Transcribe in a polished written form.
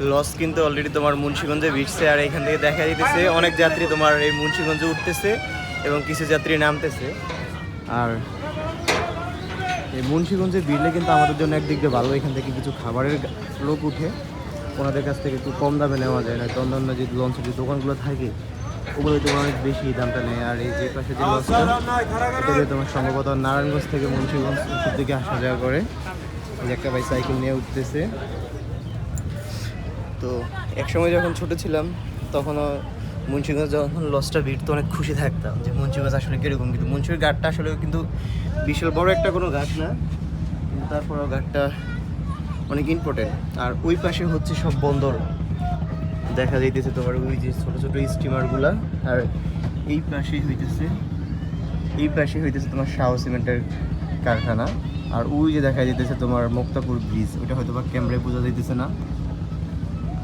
Loss কিন্তু already তোমার মুন্সিগঞ্জে ভিড়ছে, আর এখান থেকে দেখা যাইতেছে অনেক যাত্রী তোমার এই মুন্সিগঞ্জে উঠতেছে এবং কিছু যাত্রী নামতেছে। আর এই মুন্সিগঞ্জে ভিড়লে কিন্তু আমাদের জন্য একদিক দিয়ে ভালো, এখান থেকে কিছু খাবারের লোক উঠে, ওনাদের কাছ থেকে একটু কম দামে নেওয়া যায় না। অন্যান্য যে লঞ্চের যে দোকানগুলো থাকে ওগুলো তোমার অনেক বেশি দামটা নেয়। আর এই যে পাশে যে লঞ্চটা, এটা দিয়ে তোমার সম্ভবত নারায়ণগঞ্জ থেকে মুন্সিগঞ্জ উপর দিকে আসা যাওয়া করে। এই যে একটা ভাই সাইকেল নিয়ে উঠতেছে। তো একসময় যখন ছোটো ছিলাম তখনও মুন্সিগঞ্জ যখন লঞ্চটা ভিড় তো অনেক খুশি থাকতাম যে মুন্সিগঞ্জ আসলে কীরকম। কিন্তু মুন্সির ঘাটটা আসলে কিন্তু বিশাল বড় একটা কোনো ঘাট না, কিন্তু তারপরেও ঘাটটা অনেক ইম্পর্টেন্ট। আর ওই পাশে হচ্ছে সব বন্দর দেখা যাইতেছে তোমার, ওই যে ছোটো ছোটো স্টিমারগুলা। আর এই পাশে হইতেছে তোমার শাহ সিমেন্টের কারখানা। আর ওই যে দেখা যাইতেছে তোমার মুক্তাপুর ব্রিজ, ওইটা হয়তো বা ক্যামেরায় বোঝা যাইতেছে না।